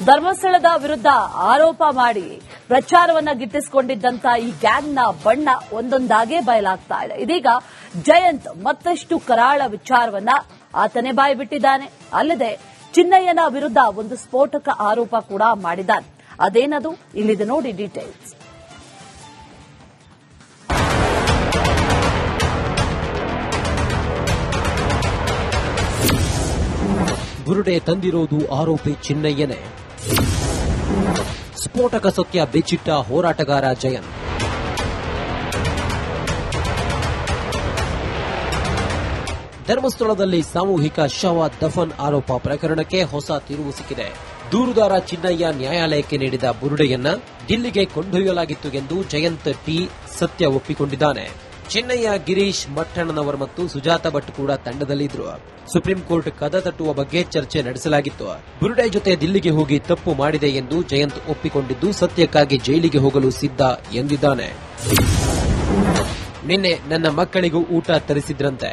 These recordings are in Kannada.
ಧರ್ಮಸ್ಥಳದ ವಿರುದ್ಧ ಆರೋಪ ಮಾಡಿ ಪ್ರಚಾರವನ್ನ ಗಿಟ್ಟಿಸಿಕೊಂಡಿದ್ದಂತ ಈ ಗ್ಯಾಂಗ್ನ ಬಣ್ಣ ಒಂದೊಂದಾಗೇ ಬಯಲಾಗ್ತಾ ಇದೆ. ಇದೀಗ ಜಯಂತ್ ಮತ್ತಷ್ಟು ಕರಾಳ ವಿಚಾರವನ್ನ ಆತನೇ ಬಾಯ್ಬಿಟ್ಟಿದ್ದಾನೆ. ಅಲ್ಲದೆ ಚಿನ್ನಯ್ಯನ ವಿರುದ್ಧ ಒಂದು ಸ್ಫೋಟಕ ಆರೋಪ ಕೂಡ ಮಾಡಿದ್ದಾನೆ. ಅದೇನದು ಇಲ್ಲಿದೆ ನೋಡಿ ಡೀಟೇಲ್ಸ್. ಬುರುಡೆ ತಂದಿರೋದು ಆರೋಪಿ ಚಿನ್ನಯ್ಯನೇ. ಸ್ಫೋಟಕ ಸತ್ಯ ಬೆಚ್ಚಿಟ್ಟ ಹೋರಾಟಗಾರ ಜಯಂತ್. ಧರ್ಮಸ್ಥಳದಲ್ಲಿ ಸಾಮೂಹಿಕ ಶವ ದಫನ್ ಆರೋಪ ಪ್ರಕರಣಕ್ಕೆ ಹೊಸ ತಿರುವು ಸಿಕ್ಕಿದೆ. ದೂರುದಾರ ಚಿನ್ನಯ್ಯ ನ್ಯಾಯಾಲಯಕ್ಕೆ ನೀಡಿದ ಬುರುಡೆಯನ್ನ ದಿಲ್ಲಿಗೆ ಕೊಂಡೊಯ್ಯಲಾಗಿತ್ತು ಎಂದು ಜಯಂತ್ ಟಿ ಸತ್ಯ ಒಪ್ಪಿಕೊಂಡಿದ್ದಾನೆ. ಚಿನ್ನಯ್ಯ, ಗಿರೀಶ್ ಮಟ್ಟಣ್ಣನವರ್ ಮತ್ತು ಸುಜಾತ ಭಟ್ ಕೂಡ ತಂಡದಲ್ಲಿದ್ರು. ಸುಪ್ರೀಂ ಕೋರ್ಟ್ ಕದ ತಟ್ಟುವ ಬಗ್ಗೆ ಚರ್ಚೆ ನಡೆಸಲಾಗಿತ್ತು. ಬುರುಡೆ ಜೊತೆ ದಿಲ್ಲಿಗೆ ಹೋಗಿ ತಪ್ಪು ಮಾಡಿದೆ ಎಂದು ಜಯಂತ್ ಒಪ್ಪಿಕೊಂಡಿದ್ದು ಸತ್ಯಕ್ಕಾಗಿ ಜೈಲಿಗೆ ಹೋಗಲು ಸಿದ್ಧ ಎಂದಿದ್ದಾನೆ. ನಿನ್ನೆ ನನ್ನ ಮಕ್ಕಳಿಗೂ ಊಟ ತರಿಸಿದ್ರಂತೆ.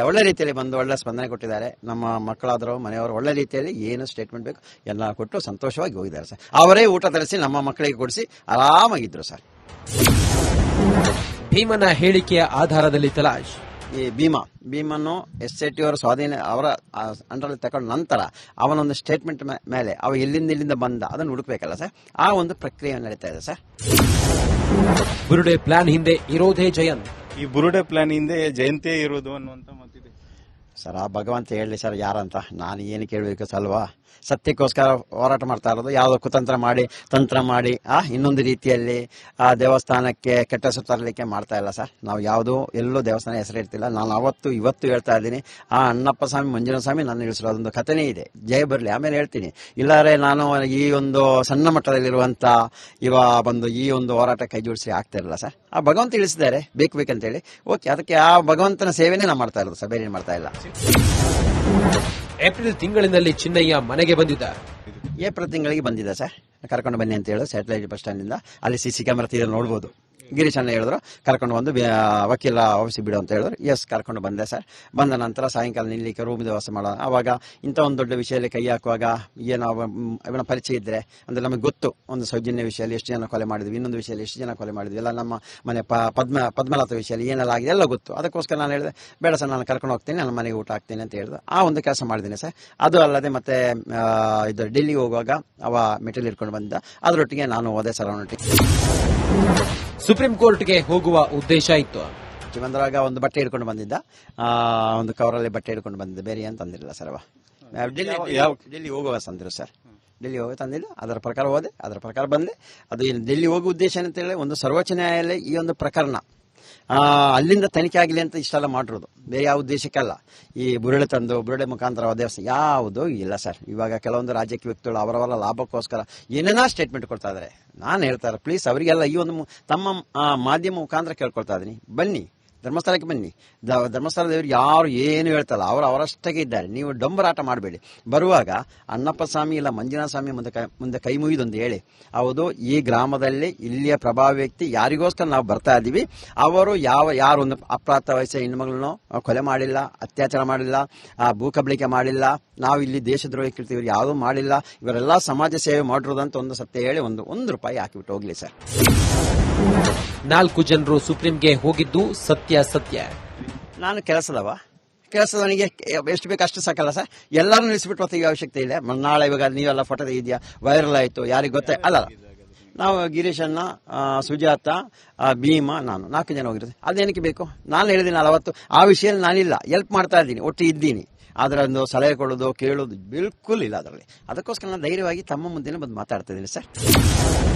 ಒಳ್ಳೆ ರೀತಿಯಲ್ಲಿ ಬಂದು ಒಳ್ಳೆ ಸ್ಪಂದನೆ ಕೊಟ್ಟಿದ್ದಾರೆ. ನಮ್ಮ ಮಕ್ಕಳಾದರೂ ಮನೆಯವರು ಒಳ್ಳೆ ರೀತಿಯಲ್ಲಿ ಏನು ಸ್ಟೇಟ್ಮೆಂಟ್ ಬೇಕು ಎಲ್ಲ ಕೊಟ್ಟು ಸಂತೋಷವಾಗಿ ಹೋಗಿದ್ದಾರೆ ಸರ್. ಅವರೇ ಊಟ ತರಿಸಿ ನಮ್ಮ ಮಕ್ಕಳಿಗೆ ಕೊಡಿಸಿ ಆರಾಮಾಗಿದ್ರು ಸರ್. ಭೀಮನ ಹೇಳಿಕೆಯ ಆಧಾರದಲ್ಲಿ ತಲಾಶ್. ಈ ಭೀಮನ್ನು SIT ಅವರ ಸ್ವಾಧೀನ ಅವರ ಅಂಡರಲ್ಲಿ ತಗೊಂಡ ನಂತರ ಅವನೊಂದು ಸ್ಟೇಟ್ಮೆಂಟ್ ಮೇಲೆ ಅವ ಎಲ್ಲಿಂದ ಬಂದ ಅದನ್ನು ಹುಡುಕ್ಬೇಕಲ್ಲ ಸರ್. ಆ ಒಂದು ಪ್ರಕ್ರಿಯೆ ನಡೀತಾ ಇದೆ ಸರ್. ಬುರುಡೆ ಪ್ಲಾನ್ ಹಿಂದೆ ಇರೋದೇ ಜಯಂತ್. ಈ ಬುರುಡೆ ಪ್ಲಾನ್ ಹಿಂದೆ ಜಯಂತೇ ಇರೋದು ಅನ್ನುವಂತ ಮಾತಿದೆ ಸರ್. ಆ ಭಗವಂತ ಹೇಳಿ ಸರ್ ಯಾರಂತ ನಾನು ಏನು ಕೇಳಬೇಕು ಸಲ್ವಾ. ಸತ್ಯಕ್ಕೋಸ್ಕರ ಹೋರಾಟ ಮಾಡ್ತಾ ಇರೋದು. ಯಾವುದೋ ಕುತಂತ್ರ ಮಾಡಿ ತಂತ್ರ ಮಾಡಿ ಇನ್ನೊಂದು ರೀತಿಯಲ್ಲಿ ಆ ದೇವಸ್ಥಾನಕ್ಕೆ ಕೆಟ್ಟ ಹೆಸರು ತರಲಿಕ್ಕೆ ಮಾಡ್ತಾ ಇಲ್ಲ ಸರ್. ನಾವು ಯಾವುದೋ ಎಲ್ಲೋ ದೇವಸ್ಥಾನ ಹೆಸರು ಇರ್ತಿಲ್ಲ. ನಾನು ಇವತ್ತು ಹೇಳ್ತಾ ಇದ್ದೀನಿ, ಆ ಅಣ್ಣಪ್ಪ ಸ್ವಾಮಿ ಮಂಜುನಾಥ ಸ್ವಾಮಿ ನನ್ನ ಇಳಿಸಲು ಅದೊಂದು ಕಥೆನೇ ಇದೆ. ಜಯ ಬರಲಿ, ಆಮೇಲೆ ಹೇಳ್ತೀನಿ. ಇಲ್ಲಾರೆ ನಾನು ಈ ಒಂದು ಸಣ್ಣ ಮಟ್ಟದಲ್ಲಿರುವಂತ ಬಂದು ಈ ಒಂದು ಹೋರಾಟ ಕೈ ಜೋಡಿಸಿ ಆಗ್ತಾ ಇರಲ್ಲ ಸರ್. ಆ ಭಗವಂತ ಇಳಿಸಿದ್ದಾರೆ ಬೇಕಂತೇಳಿ. ಓಕೆ, ಅದಕ್ಕೆ ಆ ಭಗವಂತನ ಸೇವೆನೇ ನಾವು ಮಾಡ್ತಾ ಇರೋದು ಸರ್, ಬೇರೆ ಮಾಡ್ತಾ ಇಲ್ಲ. ಏಪ್ರಿಲ್ ತಿಂಗಳಿನಲ್ಲಿ ಚಿನ್ನಯ್ಯ ಮನೆಗೆ ಬಂದಿದ್ದ. ಏಪ್ರಿಲ್ ತಿಂಗಳಿಗೆ ಬಂದಿದ್ದ ಸರ್. ಕರ್ಕೊಂಡು ಬನ್ನಿ ಅಂತ ಹೇಳಿ ಸ್ಯಾಟಲೈಟ್ ಬಸ್ ಸ್ಟ್ಯಾಂಡ್ ಇಂದ ಅಲ್ಲಿ CC ಕ್ಯಾಮೆರಾ ತೀರ ನೋಡ್ಬೋದು. ಗಿರೀಶ್ ಅಣ್ಣ ಹೇಳಿದ್ರು ಕರ್ಕೊಂಡು ಬಂದು ವಕೀಲ ಆಫೀಸಿಗೆ ಬಿಡು ಅಂತ ಹೇಳಿದ್ರು. ಕರ್ಕೊಂಡು ಬಂದೆ ಸರ್. ಬಂದ ನಂತರ ಸಾಯಂಕಾಲ ನಿಲ್ಲಿಕ್ಕೆ ರೂಮ್ ವ್ಯವಸ್ಥೆ ಮಾಡೋಣ. ಆವಾಗ ಇಂಥ ಒಂದು ದೊಡ್ಡ ವಿಷಯದಲ್ಲಿ ಕೈ ಹಾಕುವಾಗ ಏನೋ ಇವನ ಪರಿಚಯ ಇದ್ರೆ ಅಂದ್ರೆ ನಮಗೆ ಗೊತ್ತು ಒಂದು ಸೌಜನ್ಯ ವಿಷಯದಲ್ಲಿ ಎಷ್ಟು ಜನ ಕೊಲೆ ಮಾಡಿದ್ವಿ, ಇನ್ನೊಂದು ವಿಷಯದಲ್ಲಿ ಎಷ್ಟು ಜನ ಕೊಲೆ ಮಾಡಿದ್ವಿ, ಎಲ್ಲ ನಮ್ಮ ಮನೆ ಪದ್ಮನಾಥ ವಿಷಯದಲ್ಲಿ ಏನೆಲ್ಲ ಆಗಿದೆ ಎಲ್ಲ ಗೊತ್ತು. ಅದಕ್ಕೋಸ್ಕರ ನಾನು ಹೇಳಿದೆ ಬೇಡ ಸರ್, ನಾನು ಕರ್ಕೊಂಡು ಹೋಗ್ತೀನಿ, ನನ್ನ ಮನೆಗೆ ಊಟ ಹಾಕ್ತೀನಿ ಅಂತ ಹೇಳಿದ್ರು. ಆ ಒಂದು ಕೆಲಸ ಮಾಡಿದ್ದೀನಿ ಸರ್. ಅದು ಅಲ್ಲದೆ ಮತ್ತೆ ಇದು ಡೆಲ್ಲಿಗೆ ಹೋಗುವಾಗ ಅವ ಮೆಟೀರಿಯಲ್ ಇಟ್ಕೊಂಡು ಬಂದಿದ್ದ, ಅದರೊಟ್ಟಿಗೆ ನಾನು ಹೋದೆ ಸರ್ ಅವನೊಟ್ಟಿಗೆ. ಸುಪ್ರೀಂ ಕೋರ್ಟ್ಗೆ ಹೋಗುವ ಉದ್ದೇಶ ಇತ್ತು. ಬಂದಾಗ ಒಂದು ಬಟ್ಟೆ ಹಿಡ್ಕೊಂಡು ಬಂದಿದ್ದ, ಒಂದು ಕವರಲ್ಲಿ ಬಟ್ಟೆ ಹಿಡ್ಕೊಂಡು ಬಂದಿದ್ದ, ಬೇರೆ ಏನು ತಂದಿರಲಿಲ್ಲ ಸರ್. ಅವ ಡೆಲ್ಲಿ ಹೋಗುವ ತಂದಿರು ಸರ್. ಡೆಲ್ಲಿ ಹೋಗಿ ತಂದಿಲ್ಲ, ಅದರ ಪ್ರಕಾರ ಹೋದೆ, ಅದರ ಪ್ರಕಾರ ಬಂದೆ. ಅದು ಡೆಲ್ಲಿ ಹೋಗುವ ಉದ್ದೇಶ ಏನಂತ ಹೇಳಿ ಒಂದು ಸರ್ವೋಚ್ಚ ನ್ಯಾಯಾಲಯ ಈ ಒಂದು ಪ್ರಕರಣ ಅಲ್ಲಿಂದ ತನಿಖೆ ಆಗಲಿ ಅಂತ ಇಷ್ಟೆಲ್ಲ ಮಾಡಿರೋದು, ಬೇರೆ ಯಾವ ಉದ್ದೇಶಕ್ಕಲ್ಲ. ಈ ಬುರುಡೆ ಮುಖಾಂತರ ದೇವಸ್ಥಾನ ಯಾವುದೂ ಇಲ್ಲ ಸರ್. ಇವಾಗ ಕೆಲವೊಂದು ರಾಜ್ಯಕ್ಕೆ ವ್ಯಕ್ತಿಗಳು ಅವರವರ ಲಾಭಕ್ಕೋಸ್ಕರ ಏನೇನೋ ಸ್ಟೇಟ್ಮೆಂಟ್ ಕೊಡ್ತಾ ಇದ್ದಾರೆ. ನಾನು ಹೇಳ್ತಾರೆ ಪ್ಲೀಸ್ ಅವರಿಗೆಲ್ಲ ಈ ಒಂದು ತಮ್ಮ ಮಾಧ್ಯಮ ಮುಖಾಂತರ ಕೇಳ್ಕೊಳ್ತಾ ಇದೀನಿ, ಬನ್ನಿ ಧರ್ಮಸ್ಥಳಕ್ಕೆ ಬನ್ನಿ. ಧರ್ಮಸ್ಥಳ ದೇವರು ಯಾರು ಏನು ಹೇಳ್ತಲ್ಲ ಅವರಷ್ಟಕ್ಕೆ ಇದ್ದಾರೆ. ನೀವು ಡೊಂಬರಾಟ ಮಾಡಬೇಡಿ. ಬರುವಾಗ ಅಣ್ಣಪ್ಪ ಸ್ವಾಮಿ ಇಲ್ಲ ಮಂಜುನಾಥ ಸ್ವಾಮಿ ಮುಂದೆ ಕೈ ಮುಗಿದೊಂದು ಹೇಳಿ, ಹೌದು ಈ ಗ್ರಾಮದಲ್ಲಿ ಇಲ್ಲಿಯ ಪ್ರಭಾವಿ ವ್ಯಕ್ತಿ ಯಾರಿಗೋಸ್ಕರ ನಾವು ಬರ್ತಾ ಇದ್ದೀವಿ, ಅವರು ಯಾರು ಒಂದು ಅಪ್ರಾಪ್ತ ವಯಸ್ಸಿನ ಹೆಣ್ಣುಮಗಳನ್ನು ಕೊಲೆ ಮಾಡಿಲ್ಲ, ಅತ್ಯಾಚಾರ ಮಾಡಿಲ್ಲ, ಭೂಕಬಳಿಕೆ ಮಾಡಿಲ್ಲ, ನಾವು ಇಲ್ಲಿ ದೇಶದ್ರೋಹಿ ಇರ್ತೀವಿ ಯಾವುದೂ ಮಾಡಿಲ್ಲ, ಇವರೆಲ್ಲ ಸಮಾಜ ಸೇವೆ ಮಾಡಿರೋದಂತ ಒಂದು ಸತ್ಯ ಹೇಳಿ ಒಂದು ರೂಪಾಯಿ ಹಾಕಿಬಿಟ್ಟು ಹೋಗ್ಲಿ ಸರ್. 4 ಜನರು ಸುಪ್ರೀಂಗೆ ಹೋಗಿದ್ದು ಸತ್ಯ. ನಾನು ಕೆಲಸದವನಿಗೆ ಎಷ್ಟು ಬೇಕು ಅಷ್ಟು ಸಾಕಲ್ಲ ಸರ್. ಎಲ್ಲರೂ ನಿಲ್ಲಿಸ್ಬಿಟ್ಟು ಹೊತ್ತಿಗೆ ಅವಶ್ಯಕತೆ ಇಲ್ಲ. ನಾಳೆ ಇವಾಗ ನೀವೆಲ್ಲ ಫೋಟೋ ತೆಗಿದ್ಯಾ, ವೈರಲ್ ಆಯ್ತು, ಯಾರಿಗೆ ಗೊತ್ತೇ ಅಲ್ಲ. ನಾವು ಗಿರೀಶನ್ನ, ಸುಜಾತ, ಭೀಮ, ನಾನು 4 ಜನ ಹೋಗಿರೋದು. ಅದೇನಕ್ಕೆ ಬೇಕು? ನಾನು ಹೇಳಿದ್ದೀನಿ ಅವತ್ತು ಆ ವಿಷಯದಲ್ಲಿ ನಾನಿಲ್ಲ, ಹೆಲ್ಪ್ ಮಾಡ್ತಾ ಇದ್ದೀನಿ, ಒಟ್ಟು ಇದ್ದೀನಿ. ಅದರ ಒಂದು ಸಲಹೆ ಕೊಡೋದು ಕೇಳೋದು ಬಿಲ್ಕುಲ್ ಇಲ್ಲ ಅದರಲ್ಲಿ. ಅದಕ್ಕೋಸ್ಕರ ನಾನು ಧೈರ್ಯವಾಗಿ ತಮ್ಮ ಮುಂದೆ ಬಂದು ಮಾತಾಡ್ತಾ ಇದ್ದೀನಿ ಸರ್.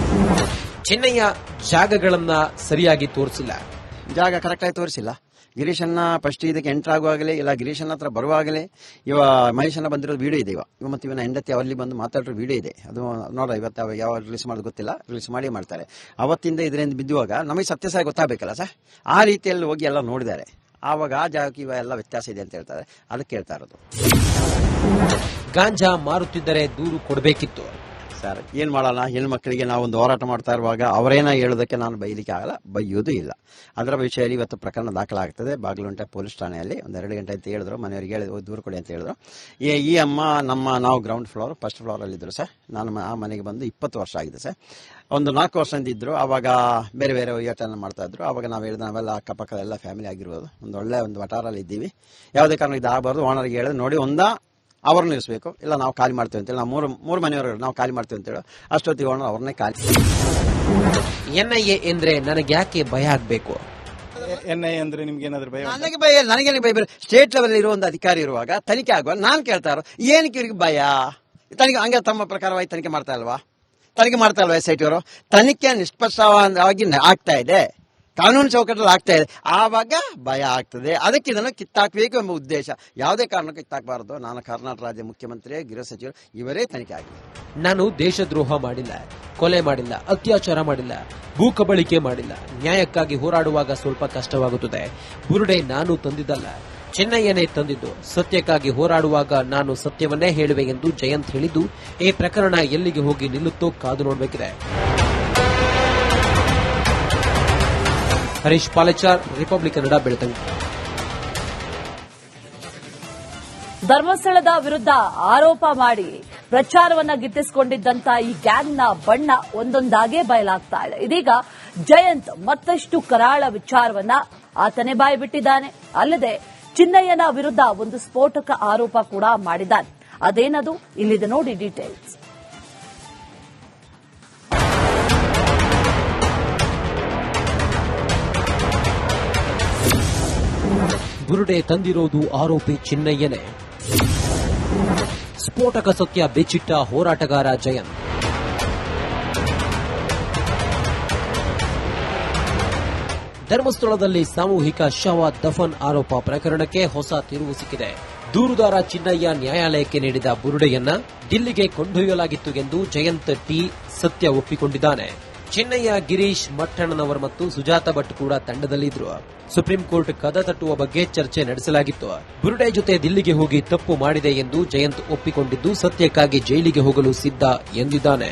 ಚಿನ್ನಯ್ಯ ಜಾಗಗಳನ್ನ ಸರಿಯಾಗಿ ತೋರಿಸಿಲ್ಲ. ಜಾಗ ಕರೆಕ್ಟಾಗಿ ತೋರಿಸಿಲ್ಲ. ಗಿರೀಶನ್ನ ಫಸ್ಟ್ ಇದಕ್ಕೆ ಎಂಟರ್ ಆಗುವಾಗಲೇ ಇಲ್ಲ ಗಿರೀಶನ್ನ ಹತ್ರ ಬರುವಾಗಲೇ ಮಹೇಶನ್ನ ಬಂದಿರೋದು ವಿಡಿಯೋ ಇದೆ. ಮತ್ತೆ ಇವನ ಹೆಂಡತಿ ಅವಲ್ಲಿ ಬಂದು ಮಾತಾಡೋ ವಿಡಿಯೋ ಇದೆ. ಅದು ನೋಡ ಇವತ್ತು ಯಾವ ರಿಲೀಸ್ ಮಾಡೋದು ಗೊತ್ತಿಲ್ಲ, ರಿಲೀಸ್ ಮಾಡಿ ಮಾಡ್ತಾರೆ. ಅವತ್ತಿಂದ ಇದರಿಂದ ಬಿದ್ದುವಾಗ ನಮಗೆ ಸತ್ಯ ಸಹ ಗೊತ್ತಾಗಬೇಕಲ್ಲ ಸರ್. ಆ ರೀತಿಯಲ್ಲಿ ಹೋಗಿ ಎಲ್ಲ ನೋಡಿದ್ದಾರೆ. ಆವಾಗ ಆ ಜಾಗಕ್ಕೆ ಇವೆಲ್ಲ ವ್ಯತ್ಯಾಸ ಇದೆ ಅಂತ ಹೇಳ್ತಾರೆ. ಅದಕ್ಕೆ ಹೇಳ್ತಾ ಇರೋದು. ಗಾಂಜಾ ಮಾರುತ್ತಿದ್ದರೆ ದೂರು ಕೊಡಬೇಕಿತ್ತು. ಸರ್ ಏನು ಮಾಡೋಣ, ಹೆಣ್ಮಕ್ಳಿಗೆ ನಾವು ಒಂದು ಹೋರಾಟ ಮಾಡ್ತಾ ಇರುವಾಗ ಅವರೇನ ಹೇಳೋದಕ್ಕೆ ನಾನು ಬೈಲಿಕ್ಕೆ ಆಗಲ್ಲ, ಬೈಯೋದು ಇಲ್ಲ. ಅದರ ವಿಷಯದಲ್ಲಿ ಇವತ್ತು ಪ್ರಕರಣ ದಾಖಲಾಗ್ತದೆ ಬಾಗಲುಂಟೆ ಪೊಲೀಸ್ ಠಾಣೆಯಲ್ಲಿ. ಒಂದು 2 ಗಂಟೆ ಅಂತ ಹೇಳಿದ್ರು, ಮನೆಯವರಿಗೆ ಹೇಳಿದ್ರು ದೂರು ಕೊಡಿ ಅಂತ ಹೇಳಿದ್ರು. ಈ ಅಮ್ಮ ನಾವು ಗ್ರೌಂಡ್ ಫ್ಲೋರ್ ಫಸ್ಟ್ ಫ್ಲೋರಲ್ಲಿದ್ದರು ಸರ್. ನಾನು ಆ ಮನೆಗೆ ಬಂದು 20 ವರ್ಷ ಆಗಿದೆ ಸರ್. ಒಂದು 4 ವರ್ಷದಿಂದ ಇದ್ದರು. ಆವಾಗ ಬೇರೆ ಬೇರೆ ಯೋಚನೆ ಮಾಡ್ತಾ ಇದ್ರು. ಆವಾಗ ನಾವು ಹೇಳಿದ ನಾವೆಲ್ಲ ಅಕ್ಕಪಕ್ಕದೆಲ್ಲ ಫ್ಯಾಮಿಲಿ ಆಗಿರ್ಬೋದು, ಒಳ್ಳೆ ವಟಾರಲ್ಲಿ ಇದ್ದೀವಿ, ಯಾವುದೇ ಕಾರಣ ಇದು ಆಗಬಾರ್ದು. ಓನರ್ಗೆ ಹೇಳಿದ್ರೆ ನೋಡಿ, ಅವ್ರನ್ನ ನಿಲ್ಲಿಸಬೇಕು, ಇಲ್ಲ ನಾವು ಖಾಲಿ ಮಾಡ್ತೀವಿ ಅಂತೇಳಿ. ನಾವು ಮೂರು ಮನೆಯವರು ನಾವು ಖಾಲಿ ಮಾಡ್ತೀವಿ ಅಂತೇಳಿ ಅಷ್ಟೊತ್ತಿಗೆ ಓನರ್ ಅವ್ರನ್ನೇ ಖಾಲಿ. NIA ಅಂದ್ರೆ ನನಗೆ ಯಾಕೆ ಭಯ ಆಗ್ಬೇಕು? NIA ಅಂದ್ರೆ ನಿಮ್ಗೆ ಏನಾದ್ರು ಭಯ? ನನಗೇನು ಭಯ? ಸ್ಟೇಟ್ ಲೆವೆಲ್ ಇರೋ ಒಂದು ಅಧಿಕಾರಿ ಇರುವಾಗ ತನಿಖೆ ಆಗುವಾಗ ನಾನು ಕೇಳ್ತಾ ಇರೋ ಏನಕ್ಕೆ ಇವ್ರಿಗೆ ಭಯ? ತನಿಖೆ ಹಂಗೆ ತಮ್ಮ ಪ್ರಕಾರವಾಗಿ ತನಿಖೆ ಮಾಡ್ತಾ ಇಲ್ವಾ SIT ಅವರು? ತನಿಖೆ ನಿಷ್ಪಕ್ಷವಾಗಿ ಆಗ್ತಾ ಇದೆ, ಕಾನೂನು ಚೌಕಟ್ಟಲ್ಲಿ ಆಗ್ತಾ ಇದೆ, ಆವಾಗ ಭಯ ಆಗ್ತದೆ. ಅದಕ್ಕೆ ಇದನ್ನು ಕಿತ್ತಾಕಬೇಕು ಎಂಬ ಉದ್ದೇಶ. ಯಾವುದೇ ಕಾರಣಕ್ಕೂ ಕಿತ್ತಾಕಬಾರದು. ನಾನು ಕರ್ನಾಟಕ ರಾಜ್ಯ ಮುಖ್ಯಮಂತ್ರಿ, ಗೃಹ ಸಚಿವರು, ಇವರೇ ತನಿಖೆ ಆಗಲಿ. ನಾನು ದೇಶದ್ರೋಹ ಮಾಡಿಲ್ಲ, ಕೊಲೆ ಮಾಡಿಲ್ಲ, ಅತ್ಯಾಚಾರ ಮಾಡಿಲ್ಲ, ಭೂ ಕಬಳಿಕೆ ಮಾಡಿಲ್ಲ. ನ್ಯಾಯಕ್ಕಾಗಿ ಹೋರಾಡುವಾಗ ಸ್ವಲ್ಪ ಕಷ್ಟವಾಗುತ್ತದೆ. ಬುರುಡೆ ನಾನು ತಂದಿದ್ದಲ್ಲ, ಚೆನ್ನಯ್ಯನೇ ತಂದಿದ್ದು. ಸತ್ಯಕ್ಕಾಗಿ ಹೋರಾಡುವಾಗ ನಾನು ಸತ್ಯವನ್ನೇ ಹೇಳುವೆ ಎಂದು ಜಯಂತ್ ಹೇಳಿದ್ದು. ಈ ಪ್ರಕರಣ ಎಲ್ಲಿಗೆ ಹೋಗಿ ನಿಲ್ಲುತ್ತೋ ಕಾದು ನೋಡಬೇಕಿದೆ. ಹರೀಶ್ ಪಾಲೆಚಾರ್, ರಿಪಬ್ಲಿಕ್ ಕನ್ನಡ, ಬೆಳ್ತಂಗಡಿ. ಧರ್ಮಸ್ಥಳದ ವಿರುದ್ಧ ಆರೋಪ ಮಾಡಿ ಪ್ರಚಾರವನ್ನ ಗಿಟ್ಟಿಸಿಕೊಂಡಿದ್ದಂತ ಈ ಗ್ಯಾಂಗ್ನ ಬಣ್ಣ ಒಂದೊಂದಾಗೇ ಬಯಲಾಗ್ತಾ ಇದೆ. ಇದೀಗ ಜಯಂತ್ ಮತ್ತಷ್ಟು ಕರಾಳ ವಿಚಾರವನ್ನ ಆತನೇ ಬಾಯ್ಬಿಟ್ಟಿದ್ದಾನೆ. ಅಲ್ಲದೆ ಚಿನ್ನಯ್ಯನ ವಿರುದ್ಧ ಒಂದು ಸ್ಫೋಟಕ ಆರೋಪ ಕೂಡ ಮಾಡಿದ್ದಾನೆ. ಅದೇನದು ಇಲ್ಲಿದೆ ನೋಡಿ ಡೀಟೇಲ್ಸ್. ಬುರುಡೆ ತಂದಿರೋದು ಆರೋಪಿ ಚಿನ್ನಯ್ಯನೇ. ಸ್ಫೋಟಕ ಸತ್ಯ ಬೆಚ್ಚಿಟ್ಟ ಹೋರಾಟಗಾರ ಜಯಂತ್. ಧರ್ಮಸ್ಥಳದಲ್ಲಿ ಸಾಮೂಹಿಕ ಶವ ದಫನ್ ಆರೋಪ ಪ್ರಕರಣಕ್ಕೆ ಹೊಸ ತಿರುವು ಸಿಕ್ಕಿದೆ. ದೂರುದಾರ ಚಿನ್ನಯ್ಯ ನ್ಯಾಯಾಲಯಕ್ಕೆ ನೀಡಿದ ಬುರುಡೆಯನ್ನ ದಿಲ್ಲಿಗೆ ಕೊಂಡೊಯ್ಯಲಾಗಿತ್ತು ಎಂದು ಜಯಂತ್ ಟಿ ಸತ್ಯ ಒಪ್ಪಿಕೊಂಡಿದ್ದಾನೆ. ಚಿನ್ನಯ್ಯ, ಗಿರೀಶ್ ಮಟ್ಟಣ್ಣನವರ್ ಮತ್ತು ಸುಜಾತ ಭಟ್ ಕೂಡ ತಂಡದಲ್ಲಿದ್ರು. ಸುಪ್ರೀಂ ಕೋರ್ಟ್ ಕದ ತಟ್ಟುವ ಬಗ್ಗೆ ಚರ್ಚೆ ನಡೆಸಲಾಗಿತ್ತು. ಬುರುಡೆ ಜೊತೆ ದಿಲ್ಲಿಗೆ ಹೋಗಿ ತಪ್ಪು ಮಾಡಿದೆ ಎಂದು ಜಯಂತ್ ಒಪ್ಪಿಕೊಂಡಿದ್ದು, ಸತ್ಯಕ್ಕಾಗಿ ಜೈಲಿಗೆ ಹೋಗಲು ಸಿದ್ಧ ಎಂದಿದ್ದಾನೆ.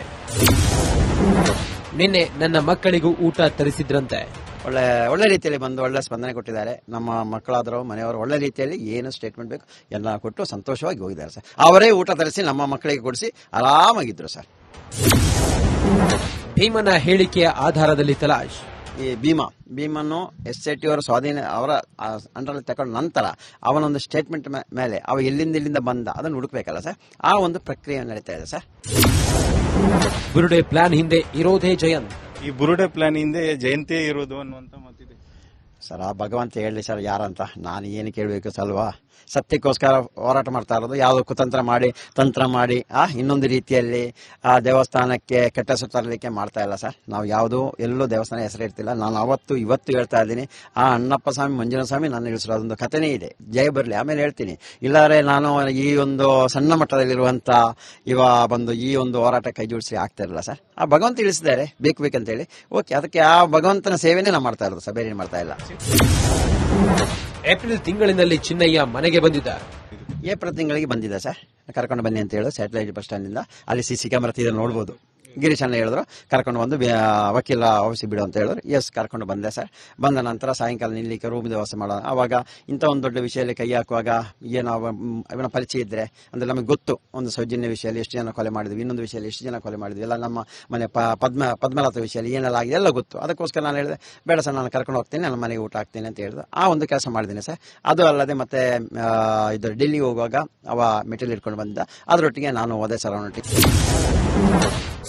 ನಿನ್ನೆ ನನ್ನ ಮಕ್ಕಳಿಗೂ ಊಟ ತರಿಸಿದ್ರಂತೆ. ಒಳ್ಳೆ ರೀತಿಯಲ್ಲಿ ಬಂದು ಒಳ್ಳೆ ಸ್ಪಂದನೆ ಕೊಟ್ಟಿದ್ದಾರೆ. ನಮ್ಮ ಮಕ್ಕಳಾದರೂ ಮನೆಯವರು ಒಳ್ಳೆ ರೀತಿಯಲ್ಲಿ ಏನು ಸ್ಟೇಟ್ಮೆಂಟ್ ಬೇಕು ಎಲ್ಲ ಕೊಟ್ಟು ಸಂತೋಷವಾಗಿ ಹೋಗಿದ್ದಾರೆ ಸರ್. ಅವರೇ ಊಟ ತರಿಸಿ ನಮ್ಮ ಮಕ್ಕಳಿಗೆ ಕೊಡಿಸಿ ಆರಾಮಾಗಿದ್ರು ಸರ್. ಭೀಮನ ಹೇಳಿಕೆಯ ಆಧಾರದಲ್ಲಿ ತಲಾಶ್. ಈ ಭೀಮನ್ನು SIT ಅವರ ಸ್ವಾಧೀನ ಅವರ ಅಂಡರಲ್ಲಿ ತಗೊಂಡ ನಂತರ ಅವನೊಂದು ಸ್ಟೇಟ್ಮೆಂಟ್ ಮೇಲೆ ಅವ ಎಲ್ಲಿಂದ ಬಂದ ಅದನ್ನು ಹುಡುಕ್ಬೇಕಲ್ಲ ಸರ್. ಆ ಒಂದು ಪ್ರಕ್ರಿಯೆ ನಡೀತಾ ಇದೆ ಸರ್. ಬುರುಡೆ ಪ್ಲಾನ್ ಹಿಂದೆ ಇರೋದೇ ಜಯಂತ್. ಈ ಬುರುಡೆ ಪ್ಲಾನ್ ಹಿಂದೆ ಜಯಂತಿ ಇರೋದು ಅನ್ನುವಂತ ಮಾತಿದೆ ಸರ್. ಆ ಭಗವಂತ ಹೇಳಿ ಸರ್ ಯಾರಂತ, ನಾನು ಏನು ಕೇಳಬೇಕು ಸಲ್ವಾ? ಸತ್ಯಕ್ಕೋಸ್ಕರ ಹೋರಾಟ ಮಾಡ್ತಾ ಇರೋದು. ಯಾವುದೋ ಕುತಂತ್ರ ಮಾಡಿ ತಂತ್ರ ಮಾಡಿ ಇನ್ನೊಂದು ರೀತಿಯಲ್ಲಿ ಆ ದೇವಸ್ಥಾನಕ್ಕೆ ಕೆಟ್ಟ ಹೆಸರು ತರಲಿಕ್ಕೆ ಮಾಡ್ತಾ ಇಲ್ಲ ಸರ್. ನಾವು ಯಾವುದೂ ಎಲ್ಲೂ ದೇವಸ್ಥಾನ ಹೆಸರು ಇರ್ತಿಲ್ಲ. ನಾನು ಇವತ್ತು ಹೇಳ್ತಾ ಇದ್ದೀನಿ, ಆ ಅಣ್ಣಪ್ಪ ಸ್ವಾಮಿ ಮಂಜುನಾಥ ಸ್ವಾಮಿ ನಾನು ಇಳಿಸಿರೋ ಅದೊಂದು ಕಥೆನೇ ಇದೆ. ಜಯ ಬರಲಿ, ಆಮೇಲೆ ಹೇಳ್ತೀನಿ. ಇಲ್ಲಾರೆ ನಾನು ಈ ಒಂದು ಸಣ್ಣ ಮಟ್ಟದಲ್ಲಿರುವಂತ ಬಂದು ಈ ಒಂದು ಹೋರಾಟ ಕೈ ಜೋಡಿಸಿ ಆಗ್ತಾ ಇರಲ್ಲ ಸರ್. ಆ ಭಗವಂತ ಇಳಿಸಿದ್ದಾರೆ ಬೇಕಂತೇಳಿ. ಓಕೆ, ಅದಕ್ಕೆ ಆ ಭಗವಂತನ ಸೇವೆನೇ ನಾವು ಮಾಡ್ತಾ ಇರೋದು ಸರ್, ಬೇರೆ ಏನು ಮಾಡ್ತಾ ಇಲ್ಲ. ಏಪ್ರಿಲ್ ತಿಂಗಳಿನಲ್ಲಿ ಚಿನ್ನಯ್ಯ ಮನೆಗೆ ಬಂದಿದ್ದ. ಏಪ್ರಿಲ್ ತಿಂಗಳಿಗೆ ಬಂದಿದ್ದ ಸರ್. ಕರ್ಕೊಂಡು ಬನ್ನಿ ಅಂತ ಹೇಳಿ ಸ್ಯಾಟಲೈಟ್ ಬಸ್ ಸ್ಟ್ಯಾಂಡಿಂದ ಅಲ್ಲಿ CC ಕ್ಯಾಮರಾ ಇದೆ ನೋಡ್ಬೋದು. ಗಿರೀಶ್ ಅಣ್ಣ ಹೇಳಿದ್ರು ಕರ್ಕೊಂಡು ಬಂದು ವಕೀಲ ಆಫೀಸಿಗೆ ಬಿಡು ಅಂತ ಹೇಳಿದ್ರು. ಎಸ್, ಕರ್ಕೊಂಡು ಬಂದೆ ಸರ್. ಬಂದ ನಂತರ ಸಾಯಂಕಾಲ ನಿಲ್ಲಿಕ್ಕೆ ರೂಮ್ ವ್ಯವಸ್ಥೆ ಮಾಡೋಣ. ಆವಾಗ ಇಂಥ ಒಂದು ದೊಡ್ಡ ವಿಷಯದಲ್ಲಿ ಕೈ ಹಾಕುವಾಗ ಏನೋ ಪರಿಚಯ ಇದ್ರೆ ಅಂದ್ರೆ ನಮಗೆ ಗೊತ್ತು, ಒಂದು ಸೌಜನ್ಯ ವಿಷಯದಲ್ಲಿ ಎಷ್ಟು ಜನ ಕೊಲೆ ಮಾಡಿದ್ವಿ, ಇನ್ನೊಂದು ವಿಷಯದಲ್ಲಿ ಎಷ್ಟು ಜನ ಕೊಲೆ ಮಾಡಿದ್ವಿ, ಎಲ್ಲ ನಮ್ಮ ಮನೆ ಪದ್ಮಲತಾ ವಿಷಯದಲ್ಲಿ ಏನೆಲ್ಲ ಆಗಿದೆ ಎಲ್ಲ ಗೊತ್ತು. ಅದಕ್ಕೋಸ್ಕರ ನಾನು ಹೇಳಿದೆ ಬೇಡ ಸರ್, ನಾನು ಕರ್ಕೊಂಡು ಹೋಗ್ತೀನಿ, ನನ್ನ ಮನೆಗೆ ಊಟ ಹಾಕ್ತೀನಿ ಅಂತ ಹೇಳಿದ್ರು. ಆ ಒಂದು ಕೆಲಸ ಮಾಡಿದ್ದೀನಿ ಸರ್. ಅದು ಅಲ್ಲದೆ ಮತ್ತೆ ಇದು ಡೆಲ್ಲಿಗೆ ಹೋಗುವಾಗ ಅವ ಮೆಟೀರಿಯಲ್ ಇಟ್ಕೊಂಡು ಬಂದಿದ್ದ, ಅದರೊಟ್ಟಿಗೆ ನಾನು ಹೋದೆ ಸರ್ ಅವನೊಟ್ಟಿಗೆ.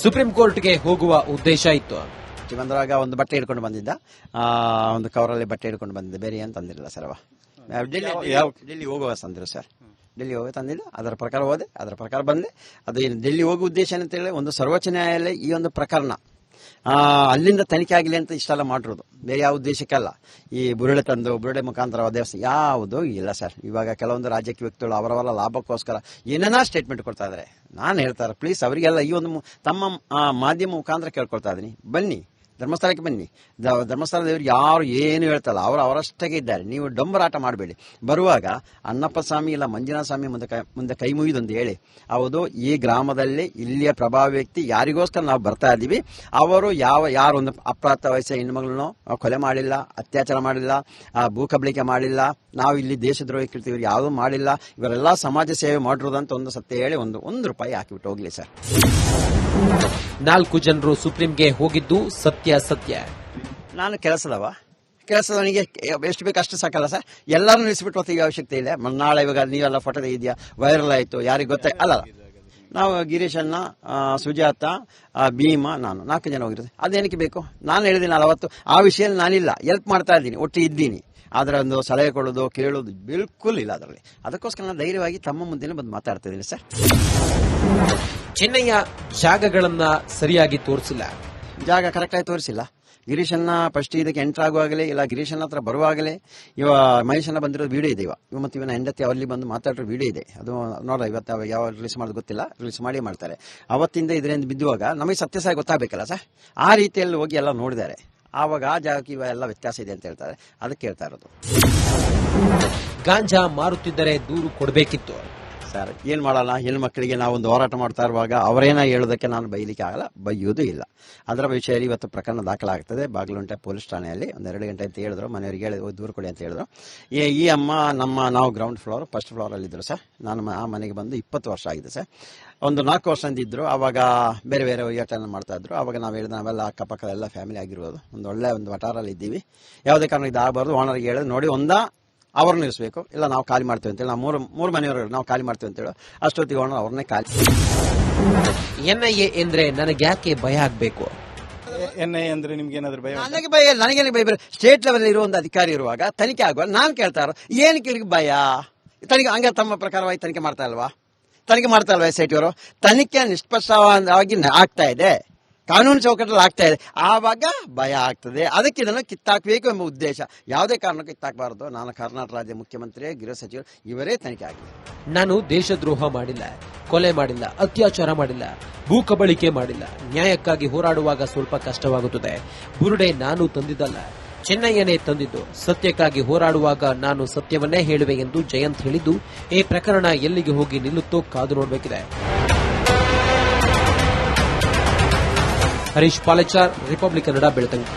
ಸುಪ್ರೀಂ ಕೋರ್ಟ್ಗೆ ಹೋಗುವ ಉದ್ದೇಶ ಇತ್ತು. ಬಂದಾಗ ಒಂದು ಬಟ್ಟೆ ಹಿಡ್ಕೊಂಡು ಬಂದಿದ್ದ, ಒಂದು ಕವರಲ್ಲಿ ಬಟ್ಟೆ ಹಿಡ್ಕೊಂಡು ಬಂದಿದ್ದೆ, ಬೇರೆ ಏನು ತಂದಿರಲಿಲ್ಲ ಸರ್. ಅವ ಡೆಲ್ಲಿ ಹೋಗುವ ತಂದಿರು ಸರ್. ಡೆಲ್ಲಿ ಹೋಗಿ ತಂದಿದ್ದು, ಅದರ ಪ್ರಕಾರ ಹೋದೆ, ಅದರ ಪ್ರಕಾರ ಬಂದೆ. ಅದು ಡೆಲ್ಲಿ ಹೋಗುವ ಉದ್ದೇಶ ಏನಂತೇಳಿ, ಒಂದು ಸರ್ವೋಚ್ಚ ನ್ಯಾಯಾಲಯ ಈ ಒಂದು ಪ್ರಕರಣ ಅಲ್ಲಿಂದ ತನಿಖೆ ಆಗಲಿ ಅಂತ ಇಷ್ಟೆಲ್ಲ ಮಾಡಿರೋದು, ಬೇರೆ ಯಾವ ಉದ್ದೇಶಕ್ಕಲ್ಲ. ಈ ಬುರುಡೆ ಮುಖಾಂತರ ದೇವಸ್ಥಾನ ಯಾವುದೂ ಇಲ್ಲ ಸರ್. ಇವಾಗ ಕೆಲವೊಂದು ರಾಜ್ಯಕ್ಕೆ ವ್ಯಕ್ತಿಗಳು ಅವರವರ ಲಾಭಕ್ಕೋಸ್ಕರ ಏನೇನೋ ಸ್ಟೇಟ್ಮೆಂಟ್ ಕೊಡ್ತಾ ಇದ್ದಾರೆ. ನಾನು ಹೇಳ್ತಾರೆ ಪ್ಲೀಸ್ ಅವರಿಗೆಲ್ಲ ಈ ಒಂದು ತಮ್ಮ ಮಾಧ್ಯಮ ಮುಖಾಂತರ ಕೇಳ್ಕೊಳ್ತಾ ಇದ್ದೀನಿ, ಬನ್ನಿ ಧರ್ಮಸ್ಥಳಕ್ಕೆ ಬನ್ನಿ. ಧರ್ಮಸ್ಥಳ ದೇವರು ಯಾರು ಏನು ಹೇಳ್ತಲ್ಲ ಅವರು ಅವರಷ್ಟೇ ಇದ್ದಾರೆ. ನೀವು ಡೊಂಬರಾಟ ಮಾಡಬೇಡಿ. ಬರುವಾಗ ಅಣ್ಣಪ್ಪ ಸ್ವಾಮಿ ಇಲ್ಲ ಮಂಜುನಾಥ ಸ್ವಾಮಿ ಮುಂದೆ ಕೈ ಮುಗಿದೊಂದು ಹೇಳಿ, ಹೌದು ಈ ಗ್ರಾಮದಲ್ಲಿ ಇಲ್ಲಿಯ ಪ್ರಭಾವ ವ್ಯಕ್ತಿ ಯಾರಿಗೋಸ್ಕರ ನಾವು ಬರ್ತಾ ಇದ್ದೀವಿ, ಅವರು ಯಾರೊಂದು ಅಪ್ರಾಪ್ತ ವಯಸ್ಸಿನ ಹೆಣ್ಮಗಳನ್ನು ಕೊಲೆ ಮಾಡಿಲ್ಲ, ಅತ್ಯಾಚಾರ ಮಾಡಿಲ್ಲ, ಭೂ ಕಬಳಿಕೆ ಮಾಡಿಲ್ಲ, ನಾವು ಇಲ್ಲಿ ದೇಶದ್ರೋಹಿ ಕೃತ್ಯ ಯಾವುದೂ ಮಾಡಿಲ್ಲ, ಇವರೆಲ್ಲ ಸಮಾಜ ಸೇವೆ ಮಾಡಿರೋದಂತ ಒಂದು ಸತ್ಯ ಹೇಳಿ ಒಂದು ರೂಪಾಯಿ ಹಾಕಿಬಿಟ್ಟು ಹೋಗ್ಲಿ ಸರ್. 4 ಜನರು ಸುಪ್ರೀಂಗೆ ಹೋಗಿದ್ದು ಸತ್ಯ. ನಾನು ಕೆಲಸದವನಿಗೆ ಎಷ್ಟು ಬೇಕು ಅಷ್ಟು ಸಾಕಲ್ಲ ಸರ್. ಎಲ್ಲರೂ ನಿಲ್ಲಿಸ್ಬಿಟ್ಟು ಹೊತ್ತಿಗೆ ಅವಶ್ಯಕತೆ ಇಲ್ಲ. ನಾಳೆ ಇವಾಗ ನೀವೆಲ್ಲ ಫೋಟೋ ಇದೆಯಾ ವೈರಲ್ ಆಯಿತು, ಯಾರಿಗೆ ಗೊತ್ತೇ ಅಲ್ಲ. ನಾವು ಗಿರೀಶನ್ನ, ಸುಜಾತ, ಭೀಮಾ, ನಾನು 4 ಜನ ಹೋಗಿರೋದು. ಅದೇನಕ್ಕೆ ಬೇಕು? ನಾನು ಹೇಳಿದ್ದೀನಿ ಅವತ್ತು ಆ ವಿಷಯದಲ್ಲಿ ನಾನಿಲ್ಲ, ಹೆಲ್ಪ್ ಮಾಡ್ತಾ ಇದ್ದೀನಿ, ಒಟ್ಟು ಇದ್ದೀನಿ. ಆದರೆ ಒಂದು ಸಲಹೆ ಕೊಡೋದು ಕೇಳೋದು ಬಿಲ್ಕುಲ್ ಇಲ್ಲ ಅದರಲ್ಲಿ. ಅದಕ್ಕೋಸ್ಕರ ನಾನು ಧೈರ್ಯವಾಗಿ ತಮ್ಮ ಮುಂದೆ ಬಂದು ಮಾತಾಡ್ತಾ ಇದ್ದೀನಿ ಸರ್. ಚೆನ್ನಯ್ಯ ಜಾಗಗಳನ್ನ ಸರಿಯಾಗಿ ತೋರಿಸಿಲ್ಲ. ಜಾಗ ಕರೆಕ್ಟಾಗಿ ತೋರಿಸಿಲ್ಲ. ಗಿರೀಶನ್ನ ಫಸ್ಟ್ ಇದಕ್ಕೆ ಎಂಟರ್ ಆಗುವಾಗಲೇ ಇಲ್ಲ ಗಿರೀಶನ್ನ ಹತ್ರ ಬರುವಾಗಲೇ ಮಹೇಶನ್ನ ಬಂದಿರೋದು ವಿಡಿಯೋ ಇದೆ. ಮತ್ತು ಇವನ ಹೆಂಡತಿ ಅಲ್ಲಿ ಬಂದು ಮಾತಾಡೋ ವಿಡಿಯೋ ಇದೆ. ಅದು ನೋಡ ಇವತ್ತು ಯಾವ ರಿಲೀಸ್ ಮಾಡೋದು ಗೊತ್ತಿಲ್ಲ, ರಿಲೀಸ್ ಮಾಡಿ ಮಾಡ್ತಾರೆ. ಅವತ್ತಿಂದ ಇದರಿಂದ ಬಿದ್ದುವಾಗ ನಮಗೆ ಸತ್ಯ ಸಹ ಗೊತ್ತಾಗಬೇಕಲ್ಲ ಸರ್. ಆ ರೀತಿಯಲ್ಲಿ ಹೋಗಿ ಎಲ್ಲ ನೋಡಿದ್ದಾರೆ. ಆವಾಗ ಆ ಜಾಗಕ್ಕೆ ಇವೆಲ್ಲ ವ್ಯತ್ಯಾಸ ಇದೆ ಅಂತ ಹೇಳ್ತಾರೆ. ಅದಕ್ಕೆ ಹೇಳ್ತಾ ಇರೋದು. ಗಾಂಜಾ ಮಾರುತ್ತಿದ್ದರೆ ದೂರು ಕೊಡಬೇಕಿತ್ತು ಸರ್. ಏನು ಮಾಡೋಣ, ಹೆಣ್ಮಕ್ಳಿಗೆ ನಾವೊಂದು ಹೋರಾಟ ಮಾಡ್ತಾ ಇರುವಾಗ ಅವರೇನ ಹೇಳೋದಕ್ಕೆ ನಾನು ಬೈಲಿಕ್ಕೆ ಆಗಲ್ಲ, ಬೈಯೋದು ಇಲ್ಲ. ಅದರ ವಿಷಯದಲ್ಲಿ ಇವತ್ತು ಪ್ರಕರಣ ದಾಖಲಾಗ್ತದೆ ಬಾಗಲುಂಟೆ ಪೊಲೀಸ್ ಠಾಣೆಯಲ್ಲಿ. ಒಂದು 2 ಗಂಟೆ ಅಂತ ಹೇಳಿದ್ರು, ಮನೆಯವರಿಗೆ ಹೇಳಿ ದೂರು ಕೊಡಿ ಅಂತ ಹೇಳಿದ್ರು. ಈ ಅಮ್ಮ ನಾವು ಗ್ರೌಂಡ್ ಫ್ಲೋರ್ ಫಸ್ಟ್ ಫ್ಲೋರಲ್ಲಿದ್ದರು ಸರ್. ನಾನು ಆ ಮನೆಗೆ ಬಂದು 20 ವರ್ಷ ಆಗಿದೆ ಸರ್. ಒಂದು 4 ವರ್ಷದಿಂದ ಇದ್ದರು. ಆವಾಗ ಬೇರೆ ಬೇರೆ ಯೋಚನೆ ಮಾಡ್ತಾ ಇದ್ರು. ಆವಾಗ ನಾವು ಹೇಳಿದ ನಾವೆಲ್ಲ ಅಕ್ಕಪಕ್ಕ ಎಲ್ಲ ಫ್ಯಾಮಿಲಿ ಆಗಿರ್ಬೋದು, ಒಳ್ಳೆ ಒಂದು ವಟಾರಲ್ಲಿ ಇದ್ದೀವಿ. ಯಾವುದೇ ಕಾರಣಕ್ಕೆ ಇದಾಗಬಾರ್ದು. ಓನರ್ಗೆ ಹೇಳಿದ್ರು, ನೋಡಿ ಅವ್ರು ನಿಲ್ಲಿಸಬೇಕು, ಇಲ್ಲ ನಾವು ಖಾಲಿ ಮಾಡ್ತೀವಿ ಅಂತೇಳಿ. ನಾವು ಮೂರು ಮನೆಯವರು ನಾವು ಖಾಲಿ ಮಾಡ್ತೀವಿ ಅಂತೇಳಿ ಅಷ್ಟೊತ್ತಿಗೆ ಓನರ್ ಅವ್ರನ್ನೇ ಖಾಲಿ. NIA ಅಂದ್ರೆ ನನಗೆ ಯಾಕೆ ಭಯ ಆಗ್ಬೇಕು? NIA ಅಂದ್ರೆ ನಿಮ್ಗೆ ಏನಾದ್ರು ಭಯ? ನನಗೆ ಭಯ, ನನಗೇನು ಭಯ? ಸ್ಟೇಟ್ ಲೆವೆಲ್ ಇರುವ ಒಂದು ಅಧಿಕಾರಿ ಇರುವಾಗ ತನಿಖೆ ಆಗುವಾಗ ನಾನು ಕೇಳ್ತಾ ಇರೋ ಏನಕ್ಕೆ ಭಯ? ತನಿಖೆ ಹಂಗೆ ತಮ್ಮ ಪ್ರಕಾರವಾಗಿ ತನಿಖೆ ಮಾಡ್ತಾ ಇಲ್ವಾ SIT ಅವರು? ತನಿಖೆ ನಿಷ್ಪಕ್ಷವಾಗಿ ಆಗ್ತಾ ಇದೆ, ಕಾನೂನು ಚೌಕಟ್ಟಲ್ಲಿ ಆಗ್ತಾ ಇದೆ. ಆವಾಗ ಭಯ ಆಗ್ತದೆ. ಅದಕ್ಕೆ ಇದನ್ನು ಕಿತ್ತಾಕಬೇಕು ಎಂಬ ಉದ್ದೇಶ. ಯಾವುದೇ ಕಾರಣಕ್ಕೂ ಕಿತ್ತಾಕಬಾರದು. ನಾನು ಕರ್ನಾಟಕ ರಾಜ್ಯ ಮುಖ್ಯಮಂತ್ರಿ, ಗೃಹ ಸಚಿವರು, ಇವರೇ ತನಿಖೆ ಆಗಲಿ. ನಾನು ದೇಶದ್ರೋಹ ಮಾಡಿಲ್ಲ, ಕೊಲೆ ಮಾಡಿಲ್ಲ, ಅತ್ಯಾಚಾರ ಮಾಡಿಲ್ಲ, ಭೂ ಕಬಳಿಕೆ ಮಾಡಿಲ್ಲ. ನ್ಯಾಯಕ್ಕಾಗಿ ಹೋರಾಡುವಾಗ ಸ್ವಲ್ಪ ಕಷ್ಟವಾಗುತ್ತದೆ. ಬುರುಡೆ ನಾನು ತಂದಿದ್ದಲ್ಲ, ಚೆನ್ನಯ್ಯನೇ ತಂದಿದ್ದು. ಸತ್ಯಕ್ಕಾಗಿ ಹೋರಾಡುವಾಗ ನಾನು ಸತ್ಯವನ್ನೇ ಹೇಳುವೆ ಎಂದು ಜಯಂತ್ ಹೇಳಿದ್ದು ಈ ಪ್ರಕರಣ ಎಲ್ಲಿಗೆ ಹೋಗಿ ನಿಲ್ಲುತ್ತೋ ಕಾದು ನೋಡಬೇಕಿದೆ. ಹರೀಶ್ ಪಾಲೆಚಾರ್, ರಿಪಬ್ಲಿಕ್ ಕನ್ನಡ, ಬೆಳತಂಗಡಿ.